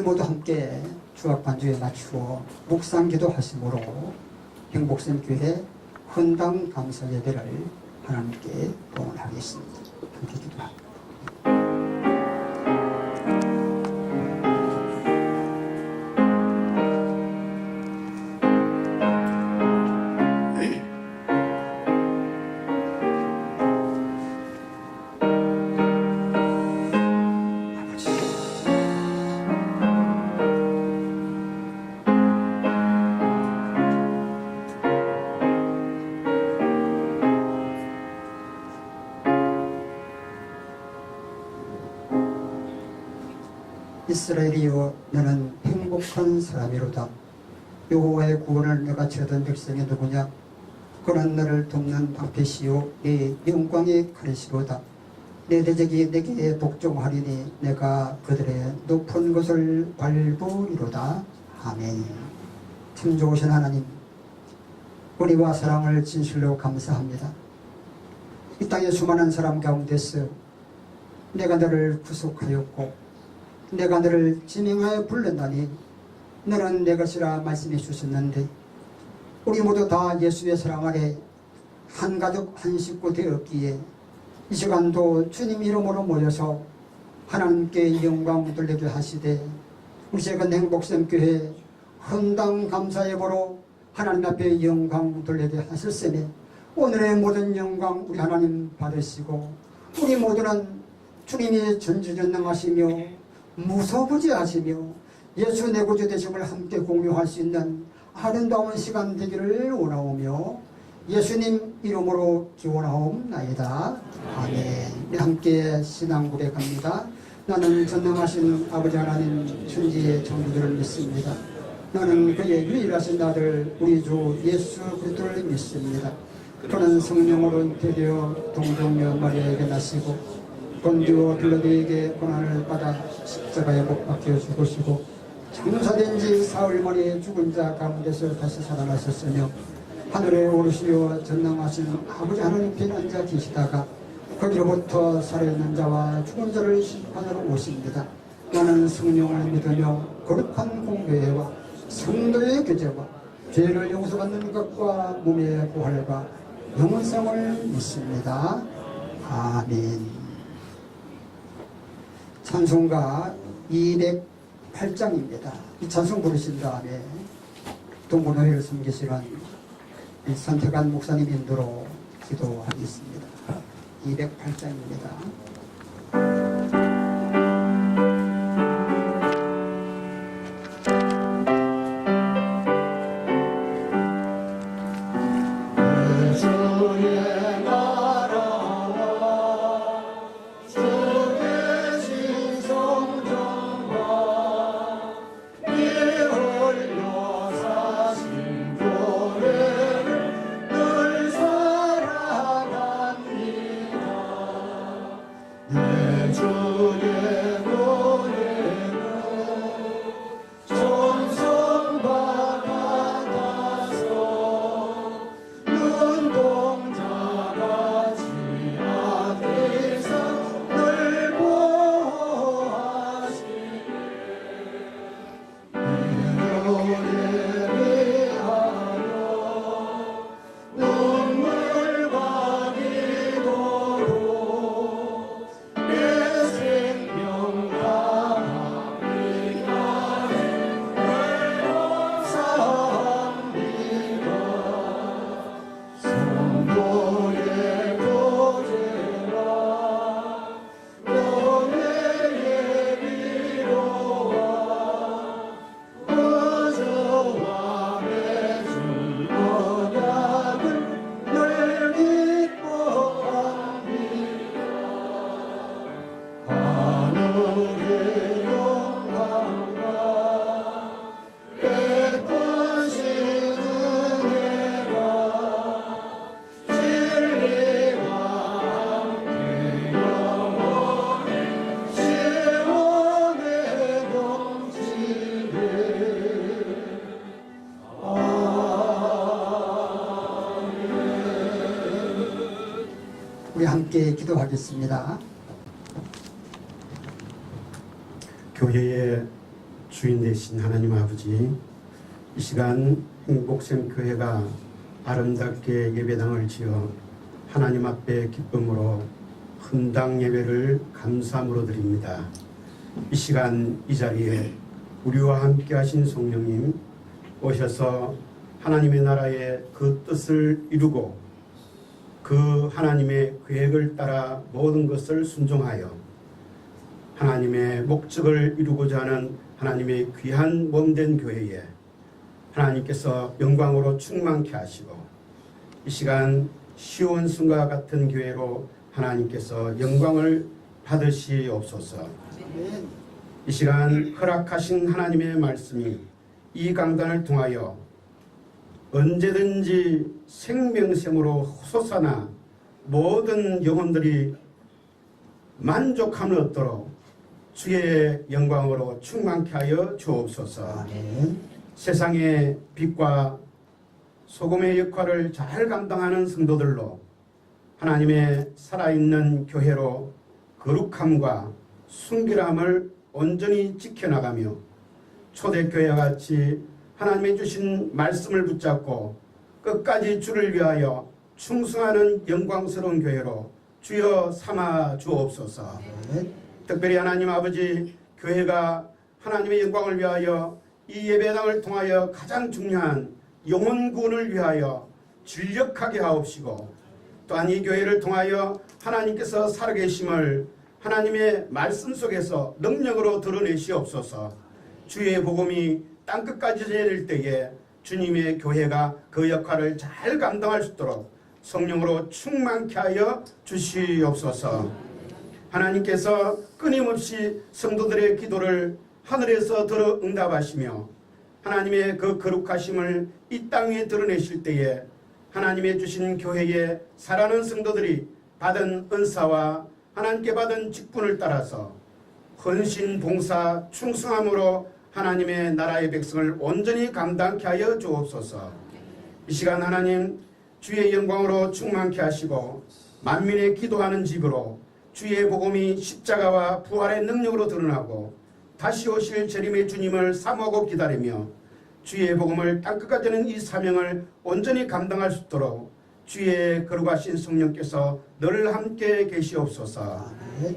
모두 함께 주악 반주에 맞추어 묵상 기도하심으로 행복샘교회 헌당 감사 예배를 하나님께 동원하겠습니다. 함께 기도합니다. 이스라엘이여, 너는 행복한 사람이로다. 여호와의 구원을 내가 찾은 백성이 누구냐? 그는 너를 돕는 방패시요 네 영광의 칼이시로다. 내 대적이 내게 복종하리니 내가 그들의 높은 것을 밟으리로다. 아멘. 참 좋으신 하나님, 우리와 사랑을 진실로 감사합니다. 이 땅의 수많은 사람 가운데서 내가 너를 구속하였고 내가 너를 지명하여 불렀나니 너는 내 것이라 말씀해 주셨는데, 우리 모두 다 예수의 사랑 아래 한 가족 한 식구 되었기에 이 시간도 주님 이름으로 모여서 하나님께 영광 돌리게 하시되, 우리 작은 행복샘교회 헌당 감사 예배로 하나님 앞에 영광 돌리게 하셨으니 오늘의 모든 영광 우리 하나님 받으시고, 우리 모두는 주님이 전지전능하시며 무소부지하시며 예수 내 구주 되심을 함께 공유할 수 있는 아름다운 시간 되기를 원하오며 예수님 이름으로 기원하옵나이다. 아멘. 우리 함께 신앙 고백합니다. 나는 전능하신 아버지 하나님 천지의 창조주를 믿습니다. 나는 그의 유일하신 아들 우리 주 예수 그리스도를 믿습니다. 그는 성령으로 잉태되어 동정녀 마리아에게 나시고 본디오 빌라도에게 고난을 받아 십자가에 못 박혀 죽으시고 장사된 지 사흘 만에 죽은 자 가운데서 다시 살아나셨으며 하늘에 오르시어 전능하신 아버지 하나님께 앉아 계시다가 거기로부터 살아있는 자와 죽은 자를 심판하러 오십니다. 나는 성령을 믿으며 거룩한 공교회와 성도의 교제와 죄를 용서받는 것과 몸의 부활과 영원성을 믿습니다. 아멘. 찬송가 208장입니다. 이 찬송 부르신 다음에 동문회를 섬기시간 선택한 목사님 인도로 기도하겠습니다. 208장입니다. 우리 함께 기도하겠습니다. 교회의 주인 되신 하나님 아버지, 이 시간 행복샘교회가 아름답게 예배당을 지어 하나님 앞에 기쁨으로 헌당 예배를 감사함으로 드립니다. 이 시간 이 자리에 우리와 함께 하신 성령님 오셔서 하나님의 나라의 그 뜻을 이루고 그 하나님의 계획을 따라 모든 것을 순종하여 하나님의 목적을 이루고자 하는 하나님의 귀한 몸된 교회에 하나님께서 영광으로 충만케 하시고 이 시간 시온순과 같은 교회로 하나님께서 영광을 받으시옵소서. 이 시간 허락하신 하나님의 말씀이 이 강단을 통하여 언제든지 생명샘으로 솟아나 모든 영혼들이 만족함을 얻도록 주의 영광으로 충만케 하여 주옵소서. 세상의 빛과 소금의 역할을 잘 감당하는 성도들로 하나님의 살아있는 교회로 거룩함과 순결함을 온전히 지켜나가며 초대교회와 같이 하나님의 주신 말씀을 붙잡고 끝까지 주를 위하여 충성하는 영광스러운 교회로 주여 삼아 주옵소서. 특별히 하나님 아버지, 교회가 하나님의 영광을 위하여 이 예배당을 통하여 가장 중요한 영혼 구원을 위하여 진력하게 하옵시고, 또한 이 교회를 통하여 하나님께서 살아계심을 하나님의 말씀 속에서 능력으로 드러내시옵소서. 주의 복음이 땅끝까지 전해질 때에 주님의 교회가 그 역할을 잘 감당할 수 있도록 성령으로 충만케 하여 주시옵소서. 하나님께서 끊임없이 성도들의 기도를 하늘에서 들어 응답하시며 하나님의 그 거룩하심을 이 땅에 드러내실 때에 하나님의 주신 교회에 살아가는 성도들이 받은 은사와 하나님께 받은 직분을 따라서 헌신, 봉사, 충성함으로 하나님의 나라의 백성을 온전히 감당케 하여 주옵소서. 이 시간 하나님 주의 영광으로 충만케 하시고 만민의 기도하는 집으로 주의 복음이 십자가와 부활의 능력으로 드러나고 다시 오실 재림의 주님을 사모하고 기다리며 주의 복음을 땅끝까지 하는 이 사명을 온전히 감당할 수 있도록 주의 거룩하신 성령께서 늘 함께 계시옵소서.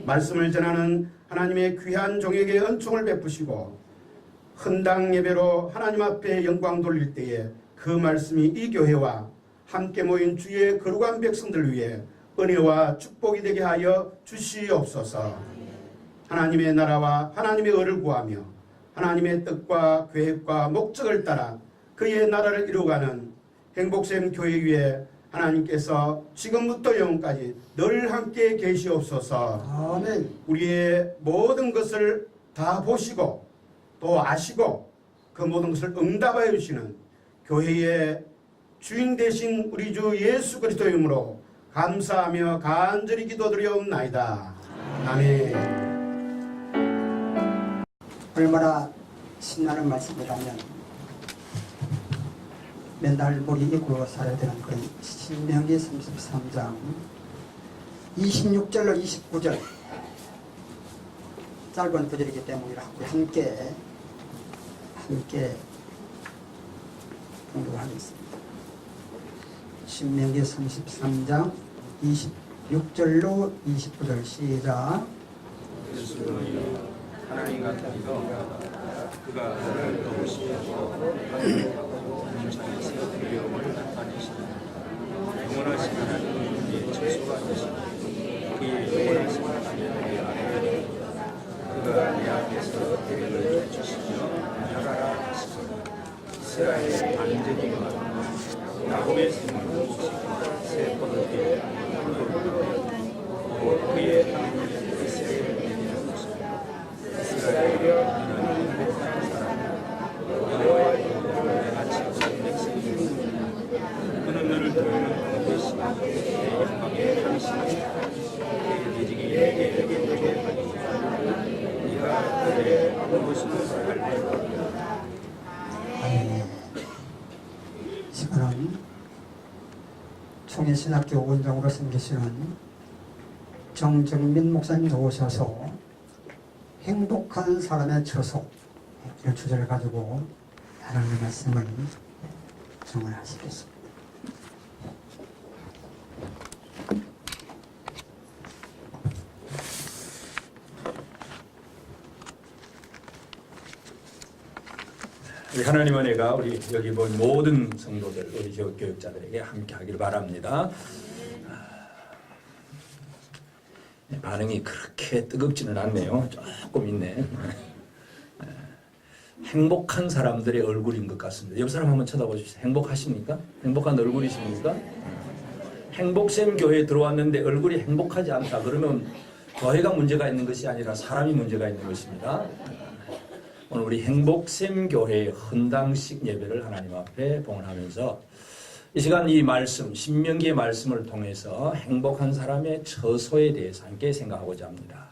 말씀을 전하는 하나님의 귀한 종에게 은총을 베푸시고 헌당 예배로 하나님 앞에 영광 돌릴 때에 그 말씀이 이 교회와 함께 모인 주의 거룩한 백성들 위해 은혜와 축복이 되게 하여 주시옵소서. 하나님의 나라와 하나님의 의를 구하며 하나님의 뜻과 계획과 목적을 따라 그의 나라를 이루어가는 행복샘 교회 위에 하나님께서 지금부터 영원까지 늘 함께 계시옵소서. 아멘. 우리의 모든 것을 다 보시고 또 아시고 그 모든 것을 응답하여 주시는 교회의 주인 되신 우리 주 예수 그리스도의 이름으로 감사하며 간절히 기도드리옵나이다. 아멘. 얼마나 신나는 말씀이라면 맨날 머리 입고 살아야 되는 그런 신명기 33장 26절로 29절 짧은 구절이기 때문이라 함께 공부하겠습니다. 신명기 33장 26절로 29절 시작. 하나님 같은 이가 그가 나를 도우시고 문창에서 두려움을 나타내시니 영원하신 하나님은 우리의 처소가 되시니 그의 영원하신 하나님의 아래 그가 내 앞에서 대를 해주시며 나가라 하시니 이스라엘의 반전이가 야곱의 생명을 주시고 새 포도주의 곧 그의 하나님의 이스라엘을 이스라엘이여 너는 행복한 사람이야. 여호와의 이름으로 같이 오신 백성이니 그는 너를 도우는 분이시며 내 영광의 당신이시며 내 대직이 내게 이르게 하니 네가 그들의 무엇을 알리라. 시간은 총회신학교 원장으로 섬기시는 정정민 목사님 오셔서 행복한 사람의 처소, 이 주제를 가지고 하나님의 말씀을 정언하시겠습니다. 우리 하나님 은혜가 우리 여기 본 모든 성도들, 우리 교육자들에게 함께 하기를 바랍니다. 반응이 그렇게 뜨겁지는 않네요. 조금 있네. 행복한 사람들의 얼굴인 것 같습니다. 옆 사람 한번 쳐다보십시오. 행복하십니까? 행복한 얼굴이십니까? 행복샘 교회에 들어왔는데 얼굴이 행복하지 않다. 그러면 교회가 문제가 있는 것이 아니라 사람이 문제가 있는 것입니다. 오늘 우리 행복샘 교회의 헌당식 예배를 하나님 앞에 봉헌하면서 이 시간 이 말씀, 신명기의 말씀을 통해서 행복한 사람의 처소에 대해서 함께 생각하고자 합니다.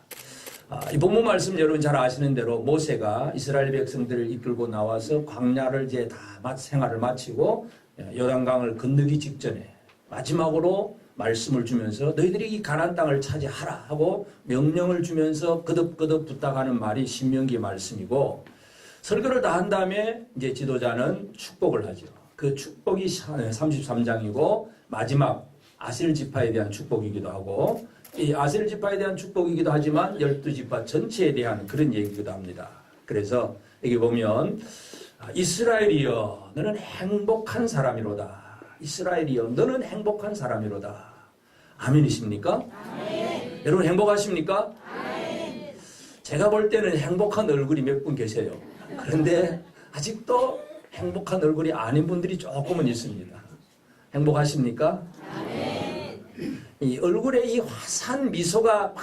이 본문 말씀 여러분 잘 아시는 대로 모세가 이스라엘 백성들을 이끌고 나와서 광야를 이제 다 생활을 마치고 요단강을 건너기 직전에 마지막으로 말씀을 주면서 너희들이 이 가나안 땅을 차지하라 하고 명령을 주면서 거듭거듭 부탁하는 말이 신명기의 말씀이고, 설교를 다 한 다음에 이제 지도자는 축복을 하죠. 그 축복이 33장이고 마지막 아셀 지파에 대한 축복이기도 하고, 이 아셀 지파에 대한 축복이기도 하지만 12지파 전체에 대한 그런 얘기이기도 합니다. 그래서 여기 보면 이스라엘이여 너는 행복한 사람이로다. 이스라엘이여 너는 행복한 사람이로다. 아멘이십니까? 아멘. 여러분 행복하십니까? 아멘. 제가 볼 때는 행복한 얼굴이 몇 분 계세요. 그런데 아직도 행복한 얼굴이 아닌 분들이 조금은 있습니다. 행복하십니까? 아멘. 이 얼굴에 이 화사한 미소가 막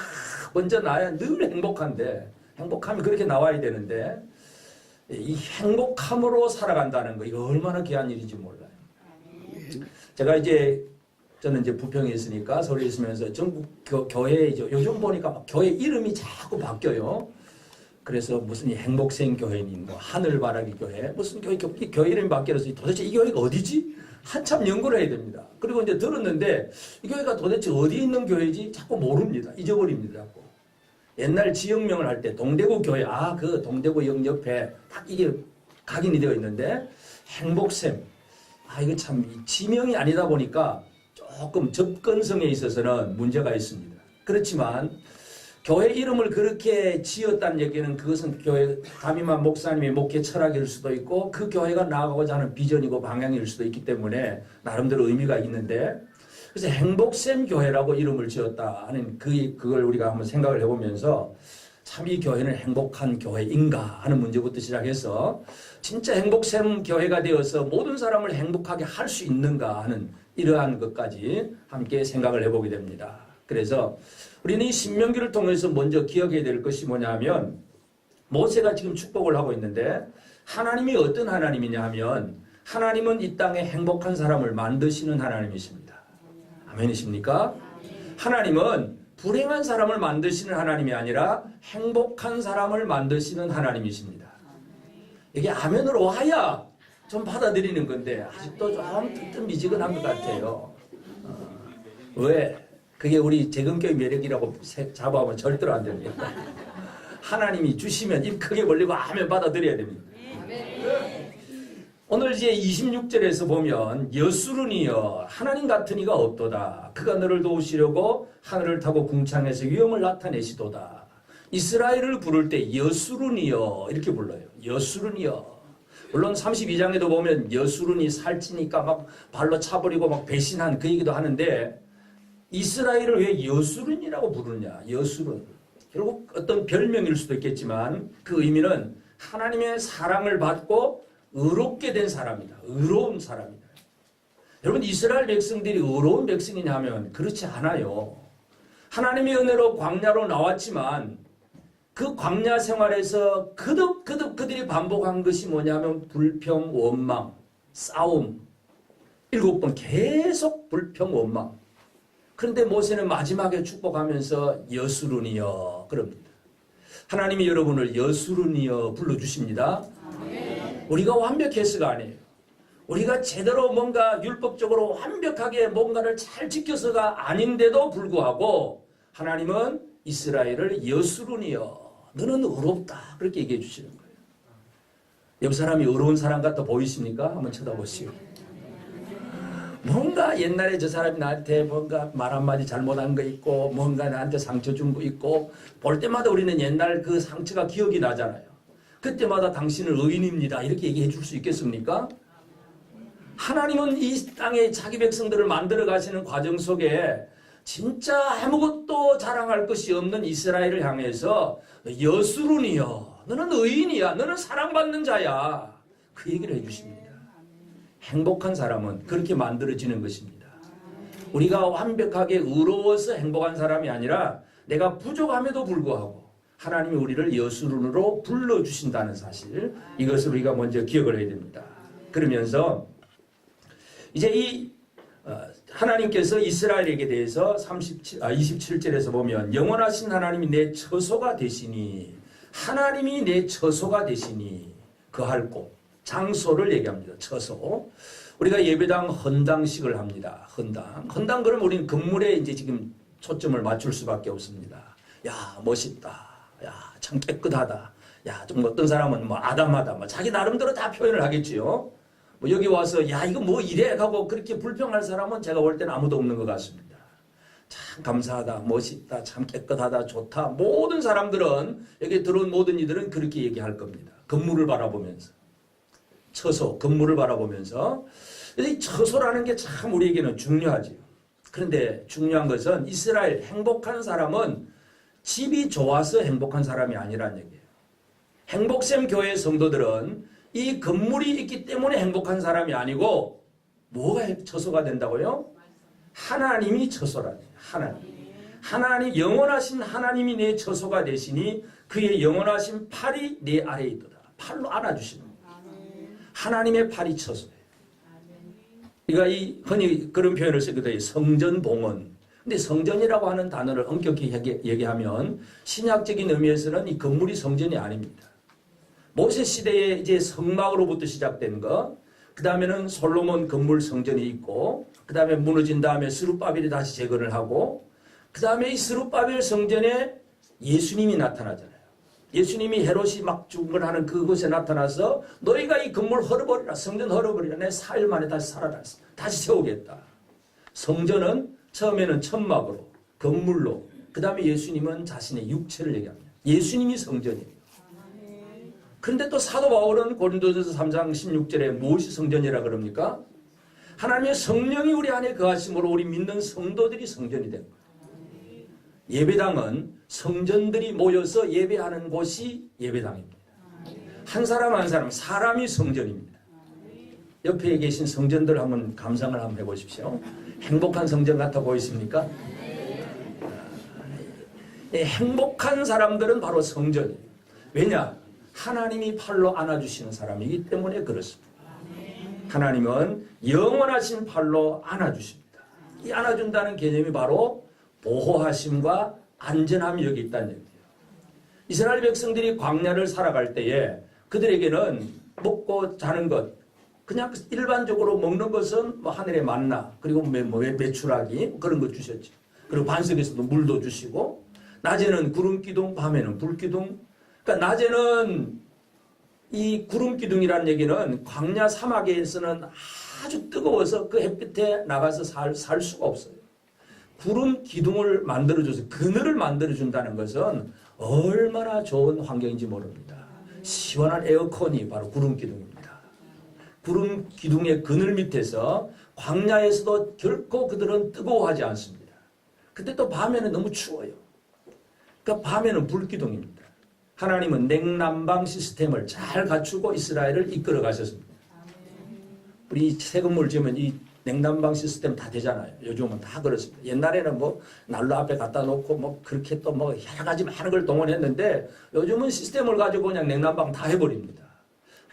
먼저 나야 늘 행복한데, 행복함이 그렇게 나와야 되는데 이 행복함으로 살아간다는 거, 이거 얼마나 귀한 일인지 몰라요. 제가 저는 이제 부평에 있으니까 서울에 있으면서 전국 교회이죠. 요즘 보니까 막 교회 이름이 자꾸 바뀌어요. 그래서 무슨 행복생 교회니, 뭐 하늘바라기 교회, 무슨 교회 이름이 바뀌어서 도대체 이 교회가 어디지? 한참 연구를 해야 됩니다. 그리고 이제 들었는데 이 교회가 도대체 어디 있는 교회지? 자꾸 모릅니다. 잊어버립니다. 자꾸. 옛날 지역명을 할 때 동대구 교회, 그 동대구역 옆에 딱 이게 각인이 되어 있는데 행복샘. 이거 참 지명이 아니다 보니까 조금 접근성에 있어서는 문제가 있습니다. 그렇지만 교회 이름을 그렇게 지었다는 얘기는 그것은 교회 담임한 목사님의 목회 철학일 수도 있고 그 교회가 나아가고자 하는 비전이고 방향일 수도 있기 때문에 나름대로 의미가 있는데, 그래서 행복샘 교회라고 이름을 지었다 하는 그걸 우리가 한번 생각을 해보면서 참 이 교회는 행복한 교회인가 하는 문제부터 시작해서 진짜 행복샘 교회가 되어서 모든 사람을 행복하게 할 수 있는가 하는 이러한 것까지 함께 생각을 해보게 됩니다. 그래서 우리는 이 신명기를 통해서 먼저 기억해야 될 것이 뭐냐면, 모세가 지금 축복을 하고 있는데 하나님이 어떤 하나님이냐 하면 하나님은 이 땅에 행복한 사람을 만드시는 하나님이십니다. 아멘이십니까? 하나님은 불행한 사람을 만드시는 하나님이 아니라 행복한 사람을 만드시는 하나님이십니다. 이게 아멘으로 와야 좀 받아들이는 건데 아직도 좀 뜨뜻미지근한 것 같아요. 왜? 그게 우리 재건교의 매력이라고 잡아오면 절대로 안 됩니다. 하나님이 주시면 입 크게 벌리고 아멘 받아들여야 됩니다. 오늘 이제 26절에서 보면 여수르니여 하나님 같은 이가 없도다. 그가 너를 도우시려고 하늘을 타고 궁창에서 위엄을 나타내시도다. 이스라엘을 부를 때 여수르니여 이렇게 불러요. 여수르니여. 물론 32장에도 보면 여수르니 살찌니까 막 발로 차버리고 막 배신한 그 얘기도 하는데, 이스라엘을 왜 여수른이라고 부르냐? 여수른. 결국 어떤 별명일 수도 있겠지만 그 의미는 하나님의 사랑을 받고 의롭게 된 사람이다. 의로운 사람이다. 여러분, 이스라엘 백성들이 의로운 백성이냐 하면 그렇지 않아요. 하나님의 은혜로 광야로 나왔지만 그 광야 생활에서 거듭 그들이 반복한 것이 뭐냐면 불평, 원망, 싸움. 7번 계속 불평, 원망. 그런데 모세는 마지막에 축복하면서 여수르니여 그럽니다. 하나님이 여러분을 여수르니여 불러주십니다. 우리가 완벽해서가 아니에요. 우리가 제대로 뭔가 율법적으로 완벽하게 뭔가를 잘 지켜서가 아닌데도 불구하고 하나님은 이스라엘을 여수르니여 너는 의롭다 그렇게 얘기해 주시는 거예요. 옆 사람이 어려운 사람 같아 보이십니까? 한번 쳐다보시오. 뭔가 옛날에 저 사람이 나한테 뭔가 말 한마디 잘못한 거 있고 뭔가 나한테 상처 준 거 있고 볼 때마다 우리는 옛날 그 상처가 기억이 나잖아요. 그때마다 당신은 의인입니다 이렇게 얘기해 줄 수 있겠습니까? 하나님은 이 땅에 자기 백성들을 만들어 가시는 과정 속에 진짜 아무것도 자랑할 것이 없는 이스라엘을 향해서 여수룬이여 너는 의인이야 너는 사랑받는 자야 그 얘기를 해주십니다. 행복한 사람은 그렇게 만들어지는 것입니다. 우리가 완벽하게 의로워서 행복한 사람이 아니라 내가 부족함에도 불구하고 하나님이 우리를 여수룬으로 불러주신다는 사실 이것을 우리가 먼저 기억을 해야 됩니다. 그러면서 이제 이 하나님께서 이스라엘에게 대해서 27절에서 보면 영원하신 하나님이 내 처소가 되시니 하나님이 내 처소가 되시니 거할 곳 장소를 얘기합니다. 처소. 우리가 예배당 헌당식을 합니다. 헌당 그러면 우리는 건물에 이제 지금 초점을 맞출 수밖에 없습니다. 야 멋있다. 야 참 깨끗하다. 야 좀 어떤 사람은 뭐 아담하다. 뭐 자기 나름대로 다 표현을 하겠지요. 뭐 여기 와서 야 이거 뭐 이래 하고 그렇게 불평할 사람은 제가 볼 때는 아무도 없는 것 같습니다. 참 감사하다, 멋있다, 참 깨끗하다, 좋다. 모든 사람들은 여기 들어온 모든 이들은 그렇게 얘기할 겁니다. 건물을 바라보면서. 처소, 건물을 바라보면서. 이 처소라는 게 참 우리에게는 중요하죠. 그런데 중요한 것은 이스라엘 행복한 사람은 집이 좋아서 행복한 사람이 아니라는 얘기예요. 행복샘 교회 성도들은 이 건물이 있기 때문에 행복한 사람이 아니고 뭐가 처소가 된다고요? 하나님이 처소라니. 하나님 영원하신 하나님이 내 처소가 되시니 그의 영원하신 팔이 내 아래에 있도다. 팔로 안아주시는 거예요. 하나님의 팔이 처소예요. 그러니까 이 흔히 그런 표현을 쓰거든요. 성전봉헌. 근데 성전이라고 하는 단어를 엄격히 얘기하면 신약적인 의미에서는 이 건물이 성전이 아닙니다. 모세 시대에 이제 성막으로부터 시작된 거, 그 다음에는 솔로몬 건물 성전이 있고, 그 다음에 무너진 다음에 스룹바벨이 다시 재건을 하고, 그 다음에 이 스룹바벨 성전에 예수님이 나타나잖아요. 예수님이 헤롯이 막 죽음을 그곳에 나타나서 너희가 이 건물 헐어버리라, 성전 헐어버리라, 내 4일 만에 다시 살아났어. 다시 세우겠다. 성전은 처음에는 천막으로, 건물로, 그 다음에 예수님은 자신의 육체를 얘기합니다. 예수님이 성전이에요. 그런데 또 사도 바울은 고린도전서 3장 16절에 무엇이 성전이라 그럽니까? 하나님의 성령이 우리 안에 거하심으로 우리 믿는 성도들이 성전이 된 거예요. 예배당은 성전들이 모여서 예배하는 곳이 예배당입니다. 한 사람 한 사람, 사람이 성전입니다. 옆에 계신 성전들 한번 감상을 한번 해보십시오. 행복한 성전 같아 보이십니까? 행복한 사람들은 바로 성전이에요. 왜냐? 하나님이 팔로 안아주시는 사람이기 때문에 그렇습니다. 하나님은 영원하신 팔로 안아주십니다. 이 안아준다는 개념이 바로 보호하심과 안전함이 여기 있다는 얘기예요. 이스라엘 백성들이 광야를 살아갈 때에 그들에게는 먹고 자는 것, 그냥 일반적으로 먹는 것은 뭐 하늘의 만나, 그리고 메추라기 그런 거 주셨죠. 그리고 반석에서도 물도 주시고, 낮에는 구름기둥, 밤에는 불기둥. 그러니까 낮에는 이 구름기둥이라는 얘기는 광야 사막에서는 아주 뜨거워서 그 햇빛에 나가서 살 수가 없어요. 구름기둥을 만들어줘서 그늘을 만들어준다는 것은 얼마나 좋은 환경인지 모릅니다. 시원한 에어컨이 바로 구름기둥입니다. 구름기둥의 그늘 밑에서 광야에서도 결코 그들은 뜨거워하지 않습니다. 근데 또 밤에는 너무 추워요. 그러니까 밤에는 불기둥입니다. 하나님은 냉난방 시스템을 잘 갖추고 이스라엘을 이끌어 가셨습니다. 우리 새 건물 지으면 이 냉난방 시스템 다 되잖아요. 요즘은 다 그렇습니다. 옛날에는 뭐 난로 앞에 갖다 놓고 뭐 그렇게 또 뭐 여러 가지 많은 걸 동원했는데 요즘은 시스템을 가지고 그냥 냉난방 다 해버립니다.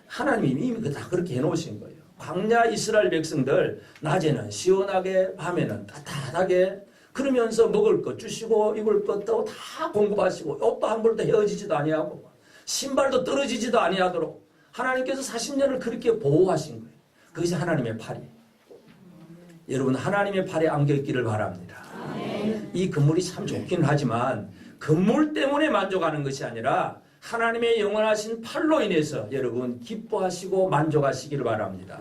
하나님이 이미 다 그렇게 해놓으신 거예요. 광야 이스라엘 백성들 낮에는 시원하게 밤에는 따뜻하게 그러면서 먹을 것 주시고 입을 것도 다 공급하시고 옷도 한 벌도 헤어지지도 아니하고 신발도 떨어지지도 아니하도록 하나님께서 40년을 그렇게 보호하신 거예요. 그것이 하나님의 팔이에요. 여러분 하나님의 팔에 안겨있기를 바랍니다. 이 건물이 참 좋기는 하지만 건물 때문에 만족하는 것이 아니라 하나님의 영원하신 팔로 인해서 여러분 기뻐하시고 만족하시기를 바랍니다.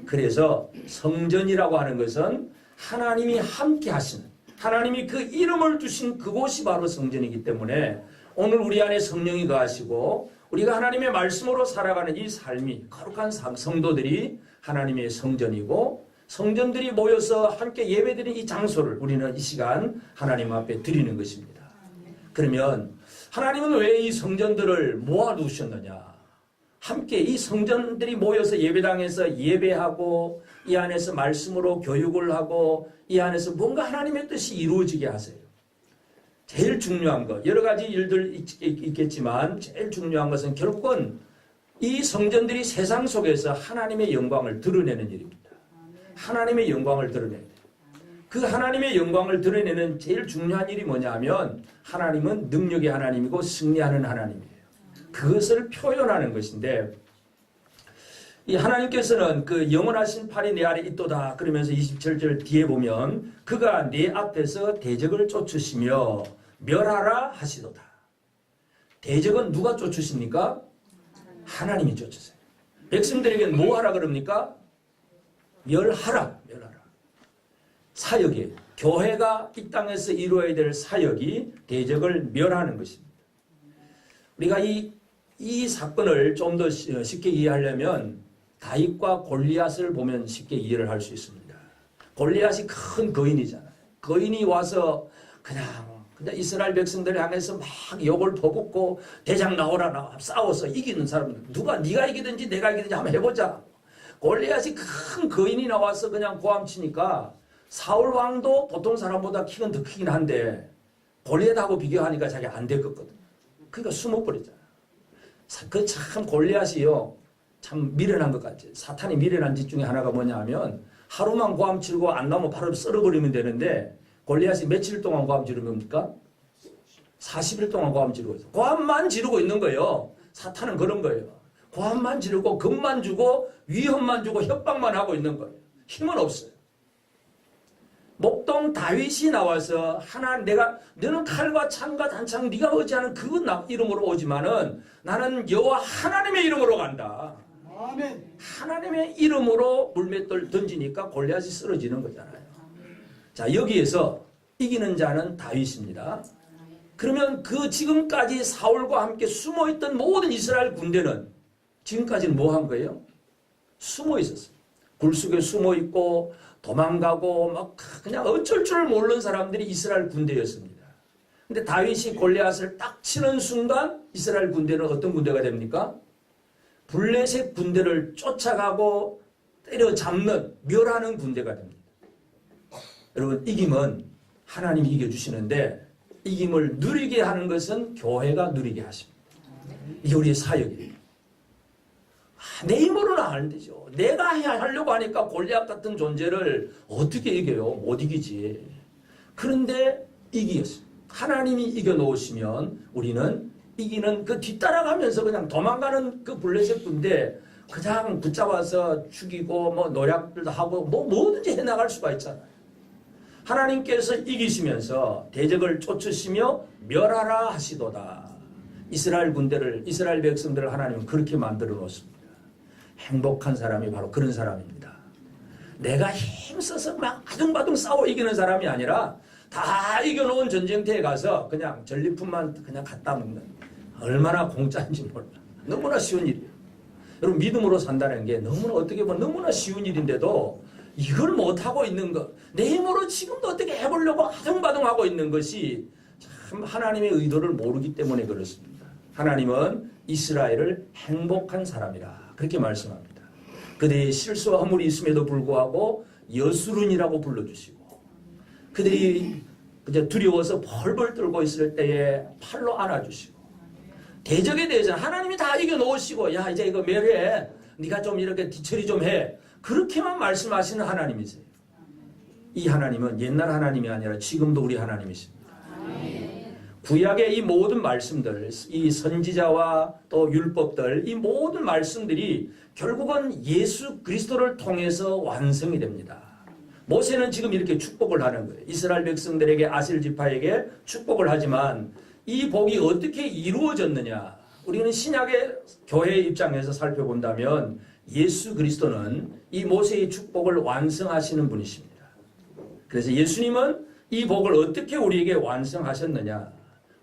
그래서 성전이라고 하는 것은 하나님이 함께 하시는, 하나님이 그 이름을 두신 그곳이 바로 성전이기 때문에 오늘 우리 안에 성령이 거하시고 우리가 하나님의 말씀으로 살아가는 이 삶이 거룩한 성도들이 하나님의 성전이고, 성전들이 모여서 함께 예배드리는 이 장소를 우리는 이 시간 하나님 앞에 드리는 것입니다. 그러면 하나님은 왜 이 성전들을 모아두셨느냐? 함께 이 성전들이 모여서 예배당에서 예배하고 이 안에서 말씀으로 교육을 하고 이 안에서 뭔가 하나님의 뜻이 이루어지게 하세요. 제일 중요한 것, 여러 가지 일들 있겠지만 제일 중요한 것은 결국은 이 성전들이 세상 속에서 하나님의 영광을 드러내는 일입니다. 하나님의 영광을 드러내는 일. 그 하나님의 영광을 드러내는 제일 중요한 일이 뭐냐면 하나님은 능력의 하나님이고 승리하는 하나님이에요. 그것을 표현하는 것인데, 이 하나님께서는 그 영원하신 팔이 내 아래 있도다 그러면서 27절 뒤에 보면 그가 내 앞에서 대적을 쫓으시며 멸하라 하시도다. 대적은 누가 쫓으십니까? 하나님이 쫓으세요. 백성들에게는 뭐 하라 그럽니까? 멸하라. 사역이에요. 교회가 이 땅에서 이루어야 될 사역이 대적을 멸하는 것입니다. 우리가 이 사건을 좀 더 쉽게 이해하려면 다윗과 골리앗을 보면 쉽게 이해를 할 수 있습니다. 골리앗이 큰 거인이잖아요. 거인이 와서 그냥 이스라엘 백성들을 향해서 막 욕을 퍼붓고 대장 나오라 싸워서 이기는 사람들, 누가 네가 이기든지 내가 이기든지 한번 해보자. 골리앗이 큰 거인이 나와서 그냥 고함치니까 사울 왕도 보통 사람보다 키가 더 크긴 한데 골리앗하고 비교하니까 자기 안 될 거거든. 그러니까 숨어버리잖아. 그 참 골리앗이요, 참 미련한 것 같지. 사탄이 미련한 짓 중에 하나가 뭐냐 하면 하루만 고함 치르고 안 나오면 바로 썰어버리면 되는데 골리앗이 며칠 동안 고함 지르는 겁니까? 40일 동안 고함 지르고 있어. 고함만 지르고 있는 거예요. 사탄은 그런 거예요. 고함만 지르고 겁만 주고 위협만 주고 협박만 하고 있는 거예요. 힘은 없어요. 목동 다윗이 나와서 너는 칼과 창과 단창 네가 의지하는 그 이름으로 오지만은 나는 여호와 하나님의 이름으로 간다. 아멘. 하나님의 이름으로 물맷돌 던지니까 골리앗이 쓰러지는 거잖아요. 자, 여기에서 이기는 자는 다윗입니다. 그러면 그 지금까지 사울과 함께 숨어있던 모든 이스라엘 군대는 지금까지는 뭐 한 거예요? 숨어 있었어요. 굴속에 숨어 있고 도망가고 막 그냥 어쩔 줄 모르는 사람들이 이스라엘 군대였습니다. 근데 다윗이 골리앗을 딱 치는 순간 이스라엘 군대는 어떤 군대가 됩니까? 블레셋 군대를 쫓아가고 때려잡는, 멸하는 군대가 됩니다. 여러분, 이김은 하나님이 이겨주시는데 이김을 누리게 하는 것은 교회가 누리게 하십니다. 이게 우리의 사역이에요. 내 힘으로는 안 되죠. 내가 하려고 하니까 골리앗 같은 존재를 어떻게 이겨요? 못 이기지. 그런데 이기겠어요. 하나님이 이겨놓으시면 우리는 이기는 그 뒤따라가면서 그냥 도망가는 그 블레셋 군대 그냥 붙잡아서 죽이고 뭐 노략들도 하고 뭐 뭐든지 해나갈 수가 있잖아요. 하나님께서 이기시면서 대적을 쫓으시며 멸하라 하시도다. 이스라엘 군대를, 이스라엘 백성들을 하나님은 그렇게 만들어 놓습니다. 행복한 사람이 바로 그런 사람입니다. 내가 힘써서 막 아둥바둥 싸워 이기는 사람이 아니라 다 이겨놓은 전쟁터에 가서 그냥 전리품만 그냥 갖다 먹는, 얼마나 공짜인지 몰라. 너무나 쉬운 일이에요. 여러분, 믿음으로 산다는 게 너무나 어떻게 보면 너무나 쉬운 일인데도 이걸 못하고 있는 것, 내 힘으로 지금도 어떻게 해보려고 아둥바둥하고 있는 것이 참 하나님의 의도를 모르기 때문에 그렇습니다. 하나님은 이스라엘을 행복한 사람이라 그렇게 말씀합니다. 그들이 실수와 허물이 있음에도 불구하고 여수룬이라고 불러주시고, 그들이 이제 두려워서 벌벌 떨고 있을 때에 팔로 안아주시고, 대적에 대해서는 하나님이 다 이겨놓으시고, 야 이제 이거 멸해, 네가 좀 이렇게 뒤처리 좀 해, 그렇게만 말씀하시는 하나님이세요. 이 하나님은 옛날 하나님이 아니라 지금도 우리 하나님이십니다. 구약의 이 모든 말씀들, 이 선지자와 또 율법들, 이 모든 말씀들이 결국은 예수 그리스도를 통해서 완성이 됩니다. 모세는 지금 이렇게 축복을 하는 거예요. 이스라엘 백성들에게, 아셀 지파에게 축복을 하지만 이 복이 어떻게 이루어졌느냐? 우리는 신약의 교회 입장에서 살펴본다면 예수 그리스도는 이 모세의 축복을 완성하시는 분이십니다. 그래서 예수님은 이 복을 어떻게 우리에게 완성하셨느냐?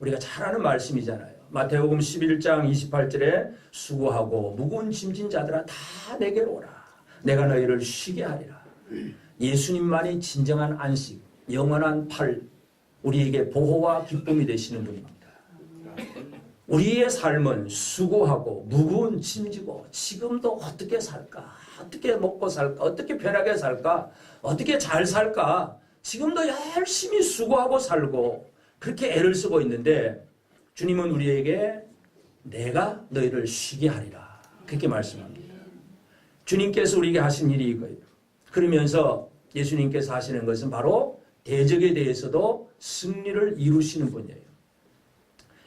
우리가 잘 아는 말씀이잖아요. 마태복음 11장 28절에 수고하고 무거운 짐진 자들아 다 내게로 오라. 내가 너희를 쉬게 하리라. 예수님만이 진정한 안식, 영원한 팔, 우리에게 보호와 기쁨이 되시는 분입니다. 우리의 삶은 수고하고 무거운 짐지고 지금도 어떻게 살까? 어떻게 먹고 살까? 어떻게 편하게 살까? 어떻게 잘 살까? 지금도 열심히 수고하고 살고 그렇게 애를 쓰고 있는데 주님은 우리에게 내가 너희를 쉬게 하리라. 그렇게 말씀합니다. 주님께서 우리에게 하신 일이 이거예요. 그러면서 예수님께서 하시는 것은 바로 대적에 대해서도 승리를 이루시는 분이에요.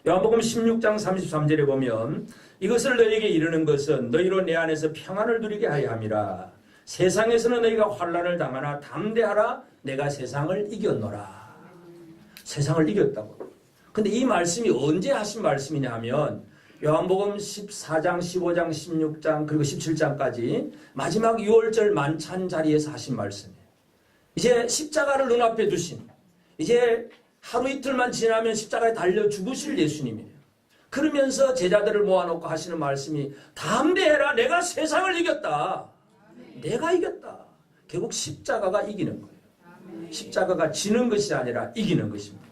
요한복음 16장 33절에 보면 이것을 너희에게 이르는 것은 너희로 내 안에서 평안을 누리게 하여 함이라. 세상에서는 너희가 환난을 당하나 담대하라. 내가 세상을 이겼노라. 세상을 이겼다고. 근데 이 말씀이 언제 하신 말씀이냐 하면 요한복음 14장, 15장, 16장 그리고 17장까지 마지막 6월절 만찬 자리에서 하신 말씀이에요. 이제 십자가를 눈앞에 두신, 이제 하루 이틀만 지나면 십자가에 달려 죽으실 예수님이에요. 그러면서 제자들을 모아놓고 하시는 말씀이 담대해라. 내가 세상을 이겼다. 내가 이겼다. 결국 십자가가 이기는 거예요. 십자가가 지는 것이 아니라 이기는 것입니다.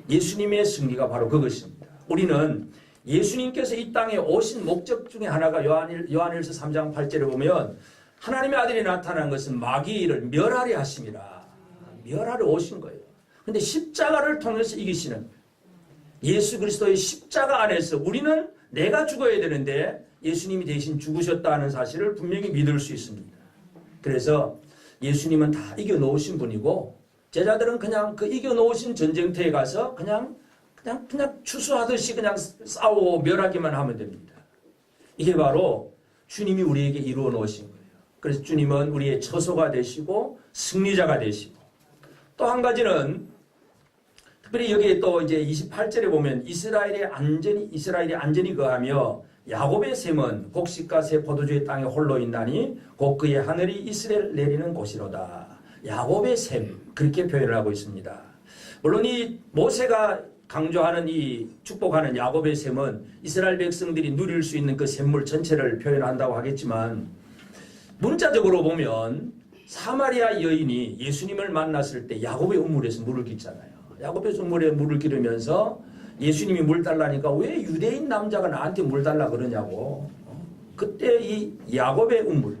예수님의 승리가 바로 그것입니다. 우리는 예수님께서 이 땅에 오신 목적 중에 하나가 요한일서 3장 8절에 보면 하나님의 아들이 나타난 것은 마귀를 멸하려 하심이라. 멸하러 오신 거예요. 근데 십자가를 통해서 이기시는 예수 그리스도의 십자가 안에서 우리는 내가 죽어야 되는데 예수님이 대신 죽으셨다는 사실을 분명히 믿을 수 있습니다. 그래서 예수님은 다 이겨놓으신 분이고 제자들은 그냥 그 이겨놓으신 전쟁터에 가서 그냥 추수하듯이 그냥 싸우고 멸하기만 하면 됩니다. 이게 바로 주님이 우리에게 이루어 놓으신 거예요. 그래서 주님은 우리의 처소가 되시고 승리자가 되시고 또 한 가지는 특별히 여기에 또 이제 28절에 보면 이스라엘이 안전히 거하며 야곱의 샘은 곡식과 새 포도주의 땅에 홀로 있나니 곧 그의 하늘이 이스라엘 내리는 곳이로다. 야곱의 샘 그렇게 표현을 하고 있습니다. 물론 이 모세가 강조하는 이 축복하는 야곱의 샘은 이스라엘 백성들이 누릴 수 있는 그 샘물 전체를 표현한다고 하겠지만 문자적으로 보면 사마리아 여인이 예수님을 만났을 때 야곱의 우물에서 물을 깃잖아요. 야곱의 우물에 물을 기르면서 예수님이 물 달라니까 왜 유대인 남자가 나한테 물 달라 그러냐고. 그때 이 야곱의 우물,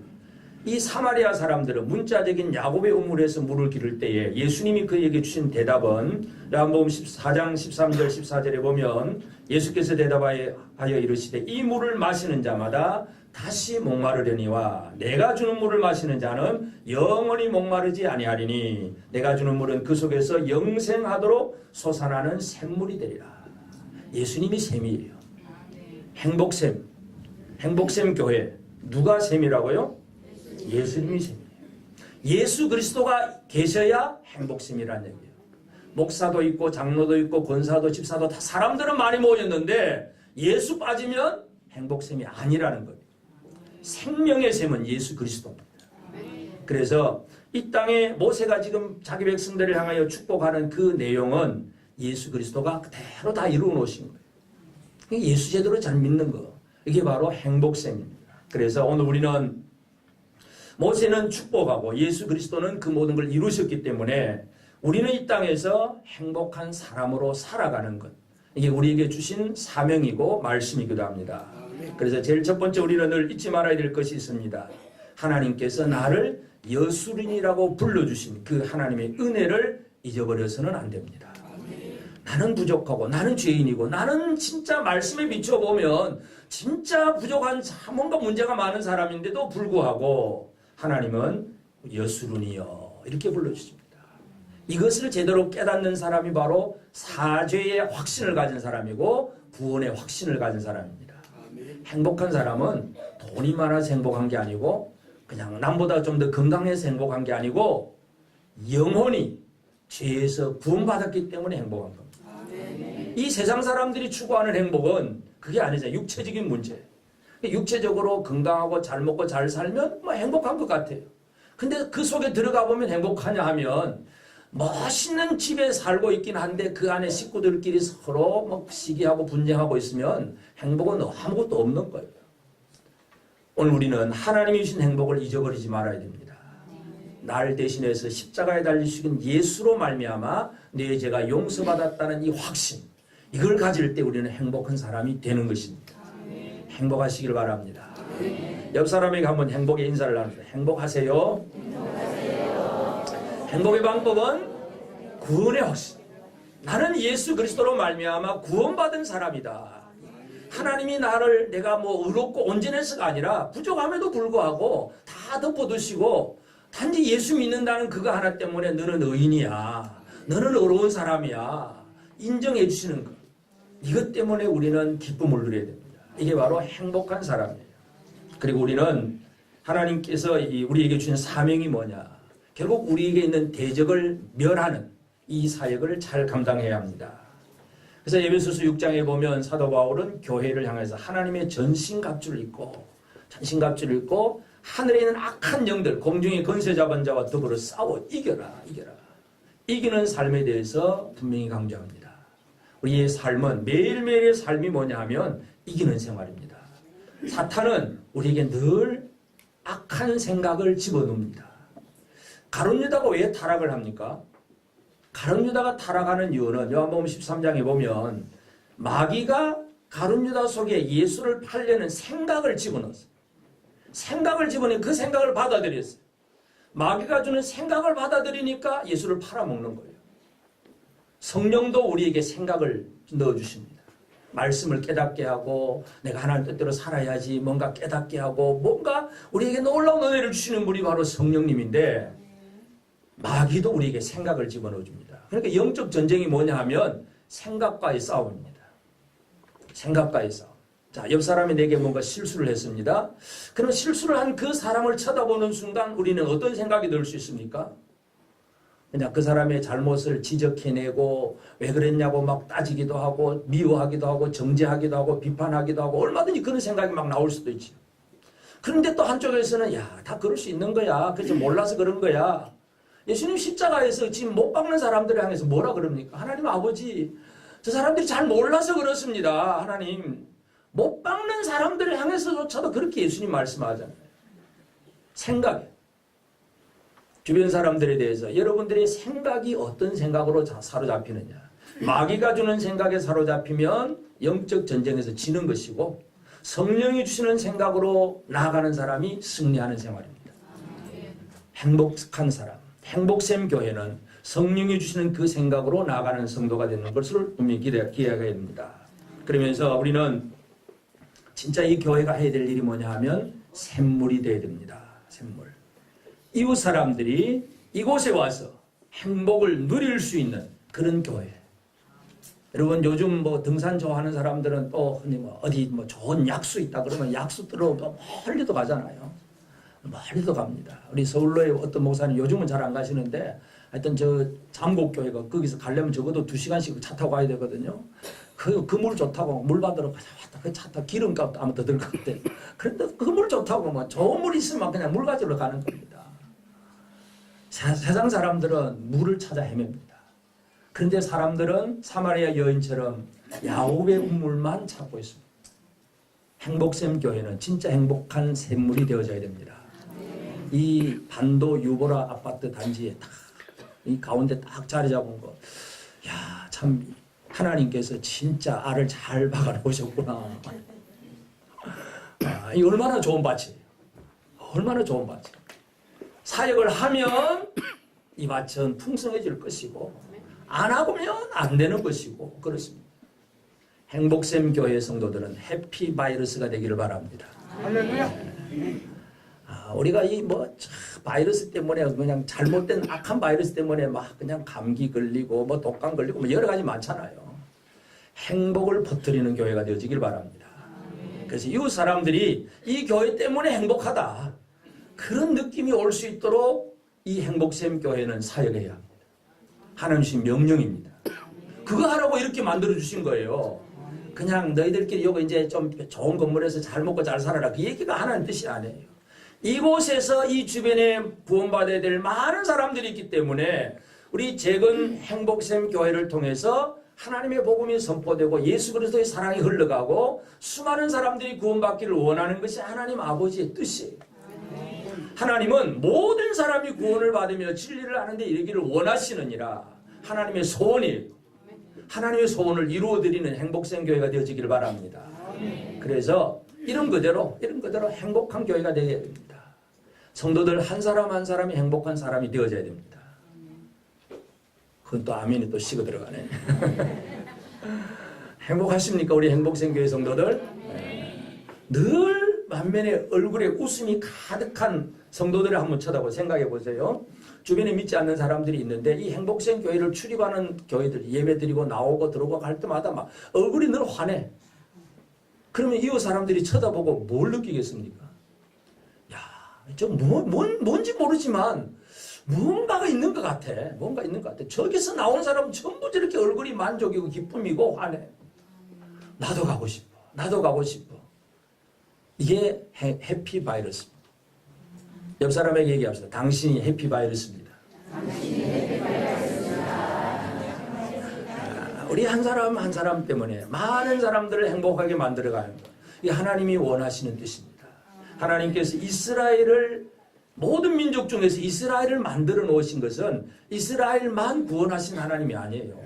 이 사마리아 사람들은 문자적인 야곱의 우물에서 물을 기를 때에 예수님이 그에게 주신 대답은 요한복음 14장 13절 14절에 보면 예수께서 대답하여 이르시되 이 물을 마시는 자마다 다시 목마르려니와 내가 주는 물을 마시는 자는 영원히 목마르지 아니하리니 내가 주는 물은 그 속에서 영생하도록 솟아나는 샘물이 되리라. 예수님이 샘이에요. 행복샘, 행복샘 교회. 누가 샘이라고요? 예수님이 샘이에요. 예수 그리스도가 계셔야 행복샘이라는 얘기예요. 목사도 있고 장로도 있고 권사도 집사도 다 사람들은 많이 모였는데 예수 빠지면 행복샘이 아니라는 거예요. 생명의 샘은 예수 그리스도입니다. 그래서 이 땅에 모세가 지금 자기 백성들을 향하여 축복하는 그 내용은 예수 그리스도가 그대로 다 이루어 놓으신 거예요. 예수 제대로 잘 믿는 거. 이게 바로 행복샘입니다. 그래서 오늘 우리는 모세는 축복하고 예수 그리스도는 그 모든 걸 이루셨기 때문에 우리는 이 땅에서 행복한 사람으로 살아가는 것. 이게 우리에게 주신 사명이고 말씀이기도 합니다. 그래서 제일 첫 번째 우리는 늘 잊지 말아야 될 것이 있습니다. 하나님께서 나를 여수린이라고 불러주신 그 하나님의 은혜를 잊어버려서는 안 됩니다. 나는 부족하고 나는 죄인이고 나는 진짜 말씀에 비춰보면 진짜 부족한 뭔가 문제가 많은 사람인데도 불구하고 하나님은 여수린이여 이렇게 불러주십니다. 이것을 제대로 깨닫는 사람이 바로 사죄의 확신을 가진 사람이고 구원의 확신을 가진 사람입니다. 행복한 사람은 돈이 많아서 행복한 게 아니고 그냥 남보다 좀 더 건강해서 행복한 게 아니고 영혼이 죄에서 구원받았기 때문에 행복한 겁니다. 이 세상 사람들이 추구하는 행복은 그게 아니잖아요. 육체적인 문제. 육체적으로 건강하고 잘 먹고 잘 살면 뭐 행복한 것 같아요. 근데 그 속에 들어가 보면 행복하냐 하면 멋있는 집에 살고 있긴 한데 그 안에 식구들끼리 서로 뭐 시기하고 분쟁하고 있으면 행복은 아무것도 없는 거예요. 오늘 우리는 하나님이 주신 행복을 잊어버리지 말아야 됩니다. 날 대신해서 십자가에 달리신 예수로 말미암아 내 죄가 용서받았다는 이 확신, 이걸 가질 때 우리는 행복한 사람이 되는 것입니다. 행복하시길 바랍니다. 옆 사람에게 한번 행복의 인사를 나누세요. 행복하세요. 행복의 방법은 구원의 확신. 나는 예수 그리스도로 말미암아 구원받은 사람이다. 하나님이 나를 내가 뭐 의롭고 온전해서가 아니라 부족함에도 불구하고 다 덮어두시고 단지 예수 믿는다는 그거 하나 때문에 너는 의인이야. 너는 의로운 사람이야. 인정해 주시는 것. 이것 때문에 우리는 기쁨을 누려야 됩니다. 이게 바로 행복한 사람이에요. 그리고 우리는 하나님께서 우리에게 주신 사명이 뭐냐. 결국 우리에게 있는 대적을 멸하는 이 사역을 잘 감당해야 합니다. 그래서 에베소서 6장에 보면 사도 바울은 교회를 향해서 하나님의 전신갑주를 입고 하늘에 있는 악한 영들, 공중의 권세 잡은 자와 더불어 싸워 이겨라. 이기는 삶에 대해서 분명히 강조합니다. 우리의 삶은 매일매일의 삶이 뭐냐 하면 이기는 생활입니다. 사탄은 우리에게 늘 악한 생각을 집어넣습니다. 가룟 유다가 왜 타락을 합니까? 가룟 유다가 타락하는 이유는 요한복음 13장에 보면 마귀가 가룟 유다 속에 예수를 팔려는 생각을 집어넣었어요. 생각을 집어넣으니 그 생각을 받아들였어요. 마귀가 주는 생각을 받아들이니까 예수를 팔아먹는 거예요. 성령도 우리에게 생각을 넣어주십니다. 말씀을 깨닫게 하고 내가 하나님 뜻대로 살아야지 뭔가 깨닫게 하고 뭔가 우리에게 놀라운 은혜를 주시는 분이 바로 성령님인데 마귀도 우리에게 생각을 집어넣어줍니다. 그러니까 영적 전쟁이 뭐냐 하면 생각과의 싸움입니다. 생각과의 싸움. 자, 옆 사람이 내게 뭔가 실수를 했습니다. 그럼 실수를 한 그 사람을 쳐다보는 순간 우리는 어떤 생각이 들 수 있습니까? 그냥 그 사람의 잘못을 지적해내고 왜 그랬냐고 막 따지기도 하고 미워하기도 하고 정죄하기도 하고 비판하기도 하고 얼마든지 그런 생각이 막 나올 수도 있죠. 그런데 또 한쪽에서는 야, 다 그럴 수 있는 거야. 그래서 몰라서 그런 거야. 예수님 십자가에서 지금 못 박는 사람들을 향해서 뭐라 그럽니까? 하나님 아버지, 저 사람들이 잘 몰라서 그렇습니다. 하나님, 못 박는 사람들을 향해서조차도 그렇게 예수님 말씀하잖아요. 생각. 주변 사람들에 대해서 여러분들의 생각이 어떤 생각으로 사로잡히느냐. 마귀가 주는 생각에 사로잡히면 영적 전쟁에서 지는 것이고 성령이 주시는 생각으로 나아가는 사람이 승리하는 생활입니다. 행복한 사람, 행복샘 교회는 성령이 주시는 그 생각으로 나아가는 성도가 되는 것을 분명히 기대해야 됩니다. 그러면서 우리는 진짜 이 교회가 해야 될 일이 뭐냐 하면 샘물이 되어야 됩니다. 샘물. 이웃 사람들이 이곳에 와서 행복을 누릴 수 있는 그런 교회. 여러분 요즘 뭐 등산 좋아하는 사람들은 또 어디 뭐 좋은 약수 있다 그러면 약수 들어 멀리도 가잖아요. 멀리도 갑니다. 우리 서울로에 어떤 목사님 요즘은 잘 안 가시는데 하여튼 저 잠곡교회가 거기서 가려면 적어도 2시간씩 차 타고 가야 되거든요. 그 물 좋다고 물 받으러 가자. 그 차 타고 기름값도 아마 더 들 것 같아. 그런데 그 물 좋다고 뭐 좋은 물 있으면 그냥 물 가지러 가는 겁니다. 세상 사람들은 물을 찾아 헤맵니다. 그런데 사람들은 사마리아 여인처럼 야곱의 우물만 찾고 있습니다. 행복샘 교회는 진짜 행복한 샘물이 되어져야 됩니다. 이 반도 유보라 아파트 단지에 딱 이 가운데 딱 자리 잡은 거, 야, 참 하나님께서 진짜 알을 잘 박아놓으셨구나. 아, 이 얼마나 좋은 밭이에요. 얼마나 좋은 밭이에요. 사역을 하면 이 밭은 풍성해질 것이고 안 하면 안 되는 것이고 그렇습니다. 행복샘 교회 성도들은 해피바이러스가 되기를 바랍니다. 할렐루야. 우리가 이 바이러스 때문에 그냥 잘못된 악한 바이러스 때문에 막 그냥 감기 걸리고 뭐 독감 걸리고 뭐 여러 가지 많잖아요. 행복을 퍼뜨리는 교회가 되어지길 바랍니다. 그래서 이웃 사람들이 이 교회 때문에 행복하다. 그런 느낌이 올 수 있도록 이 행복샘 교회는 사역해야 합니다. 하나님 주신 명령입니다. 그거 하라고 이렇게 만들어 주신 거예요. 그냥 너희들끼리 요거 이제 좀 좋은 건물에서 잘 먹고 잘 살아라. 그 얘기가 하나님 뜻이 아니에요. 이곳에서 이 주변에 구원받아야 될 많은 사람들이 있기 때문에 우리 재건 행복샘 교회를 통해서 하나님의 복음이 선포되고 예수 그리스도의 사랑이 흘러가고 수많은 사람들이 구원받기를 원하는 것이 하나님 아버지의 뜻이에요. 하나님은 모든 사람이 구원을 받으며 진리를 아는데 이르기를 원하시느니라. 하나님의 소원이에요. 하나님의 소원을 이루어드리는 행복샘 교회가 되어지기를 바랍니다. 그래서 이런 그대로 행복한 교회가 되어야 됩니다. 성도들 한 사람 한 사람이 행복한 사람이 되어져야 됩니다. 그건 또 아멘이 또 식어 들어가네. 행복하십니까 우리 행복샘 교회 성도들? 늘 만면에 얼굴에 웃음이 가득한 성도들을 한번 쳐다보고 생각해 보세요. 주변에 믿지 않는 사람들이 있는데 이 행복샘 교회를 출입하는 교회들 예배 드리고 나오고 들어오고 갈 때마다 막 얼굴이 늘 환해. 그러면 이웃 사람들이 쳐다보고 뭘 느끼겠습니까? 야, 뭔지 모르지만 뭔가가 있는 것 같아. 뭔가 있는 것 같아. 저기서 나온 사람은 전부 저렇게 얼굴이 만족이고 기쁨이고 환해. 나도 가고 싶어. 나도 가고 싶어. 이게 해피 바이러스입니다. 옆 사람에게 얘기합시다. 당신이 해피 바이러스입니다. 우리 한 사람 한 사람 때문에 많은 사람들을 행복하게 만들어가는 것. 이게 하나님이 원하시는 뜻입니다. 하나님께서 이스라엘을 모든 민족 중에서 이스라엘을 만들어 놓으신 것은 이스라엘만 구원하신 하나님이 아니에요.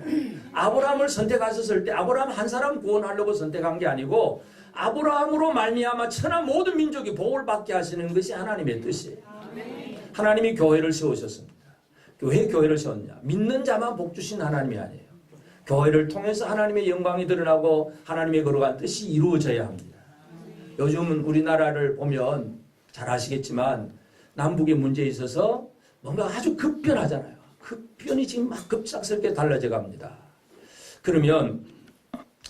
아브라함을 선택하셨을 때 아브라함 한 사람 구원하려고 선택한 게 아니고 아브라함으로 말미암아 천하 모든 민족이 복을 받게 하시는 것이 하나님의 뜻이에요. 하나님이 교회를 세우셨습니다. 교회를 세웠냐? 믿는 자만 복 주신 하나님이 아니에요. 교회를 통해서 하나님의 영광이 드러나고 하나님의 거룩한 뜻이 이루어져야 합니다. 요즘은 우리나라를 보면 잘 아시겠지만 남북의 문제에 있어서 뭔가 아주 급변하잖아요. 급변이 지금 막 급작스럽게 달라져 갑니다. 그러면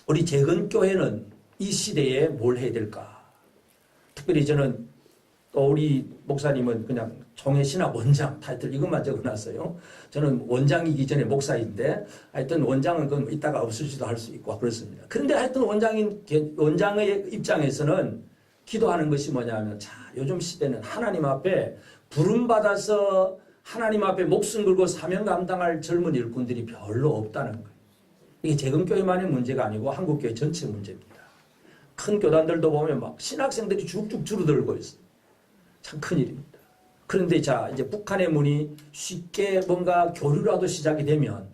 우리 재건교회는 이 시대에 뭘 해야 될까? 특별히 저는 또 우리 목사님은 그냥 총회신학 원장 타이틀 이것만 적어놨어요. 저는 원장이기 전에 목사인데 하여튼 원장은 그건 이따가 없을지도 할 수 있고 그렇습니다. 그런데 하여튼 원장의 입장에서는 기도하는 것이 뭐냐면 자 요즘 시대는 하나님 앞에 부름받아서 하나님 앞에 목숨 걸고 사명 감당할 젊은 일꾼들이 별로 없다는 거예요. 이게 재건교회만의 문제가 아니고 한국교회 전체 문제입니다. 큰 교단들도 보면 막 신학생들이 쭉쭉 줄어들고 있어요. 참 큰일입니다. 그런데 자 이제 북한의 문이 쉽게 뭔가 교류라도 시작이 되면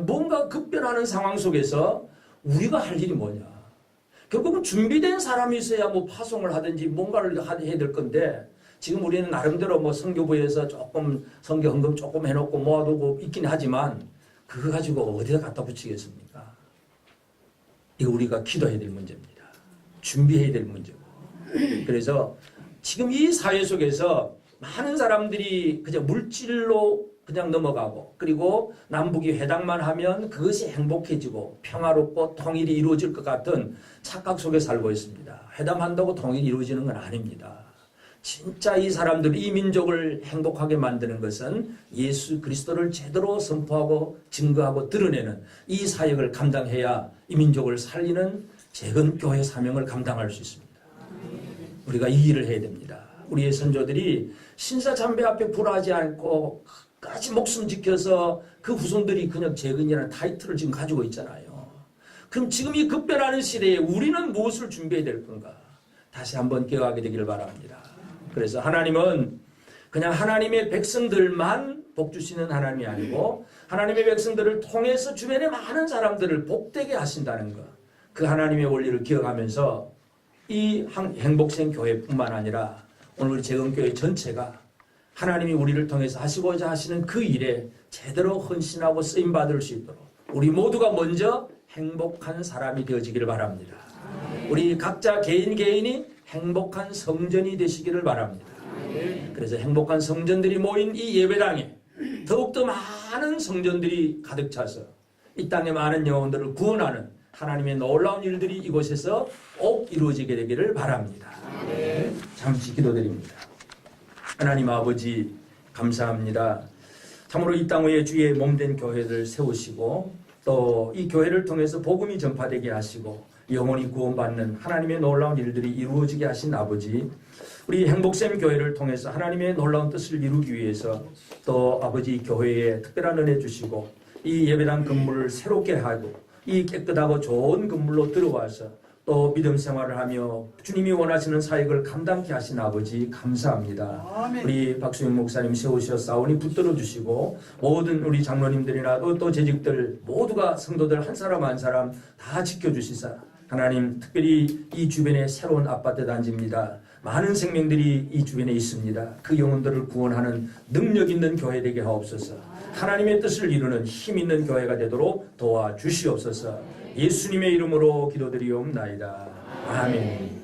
뭔가 급변하는 상황 속에서 우리가 할 일이 뭐냐. 결국은 준비된 사람이 있어야 뭐 파송을 하든지 뭔가를 해야 될 건데 지금 우리는 나름대로 뭐 선교부에서 조금 선교 헌금 조금 해놓고 모아두고 있긴 하지만 그거 가지고 어디다 갖다 붙이겠습니까? 이거 우리가 기도해야 될 문제입니다. 준비해야 될 문제고. 그래서 지금 이 사회 속에서 많은 사람들이 그냥 물질로 그냥 넘어가고 그리고 남북이 회담만 하면 그것이 행복해지고 평화롭고 통일이 이루어질 것 같은 착각 속에 살고 있습니다. 회담한다고 통일이 이루어지는 건 아닙니다. 진짜 이 사람들, 이 민족을 행복하게 만드는 것은 예수 그리스도를 제대로 선포하고 증거하고 드러내는 이 사역을 감당해야 이 민족을 살리는 재건교회 사명을 감당할 수 있습니다. 우리가 이 일을 해야 됩니다. 우리의 선조들이 신사참배 앞에 불하지 않고 끝까지 목숨 지켜서 그 후손들이 그냥 재건이라는 타이틀을 지금 가지고 있잖아요. 그럼 지금 이 급변하는 시대에 우리는 무엇을 준비해야 될 건가? 다시 한번 기억하게 되기를 바랍니다. 그래서 하나님은 그냥 하나님의 백성들만 복 주시는 하나님이 아니고 하나님의 백성들을 통해서 주변의 많은 사람들을 복되게 하신다는 것. 그 하나님의 원리를 기억하면서 이 행복샘 교회뿐만 아니라 오늘 우리 재건교회 전체가 하나님이 우리를 통해서 하시고자 하시는 그 일에 제대로 헌신하고 쓰임받을 수 있도록 우리 모두가 먼저 행복한 사람이 되어지기를 바랍니다. 우리 각자 개인이 행복한 성전이 되시기를 바랍니다. 그래서 행복한 성전들이 모인 이 예배당에 더욱더 많은 성전들이 가득 차서 이 땅의 많은 영혼들을 구원하는 하나님의 놀라운 일들이 이곳에서 꼭 이루어지게 되기를 바랍니다. 잠시 기도드립니다. 하나님 아버지 감사합니다. 참으로 이 땅 위에 주의 몸된 교회를 세우시고 또 이 교회를 통해서 복음이 전파되게 하시고 영혼이 구원받는 하나님의 놀라운 일들이 이루어지게 하신 아버지, 우리 행복샘 교회를 통해서 하나님의 놀라운 뜻을 이루기 위해서 또 아버지 교회에 특별한 은혜 주시고 이 예배당 건물을 새롭게 하고 이 깨끗하고 좋은 건물로 들어와서 또 믿음 생활을 하며 주님이 원하시는 사역을 감당케 하신 아버지 감사합니다. 우리 박수영 목사님 세우셔 싸우니 붙들어 주시고 모든 우리 장로님들이나 또 재직들 모두가 성도들 한 사람 한 사람 다 지켜주시사 하나님 특별히 이 주변에 새로운 아파트 단지입니다. 많은 생명들이 이 주변에 있습니다. 그 영혼들을 구원하는 능력 있는 교회 되게 하옵소서. 하나님의 뜻을 이루는 힘 있는 교회가 되도록 도와주시옵소서. 예수님의 이름으로 기도드리옵나이다. 아멘.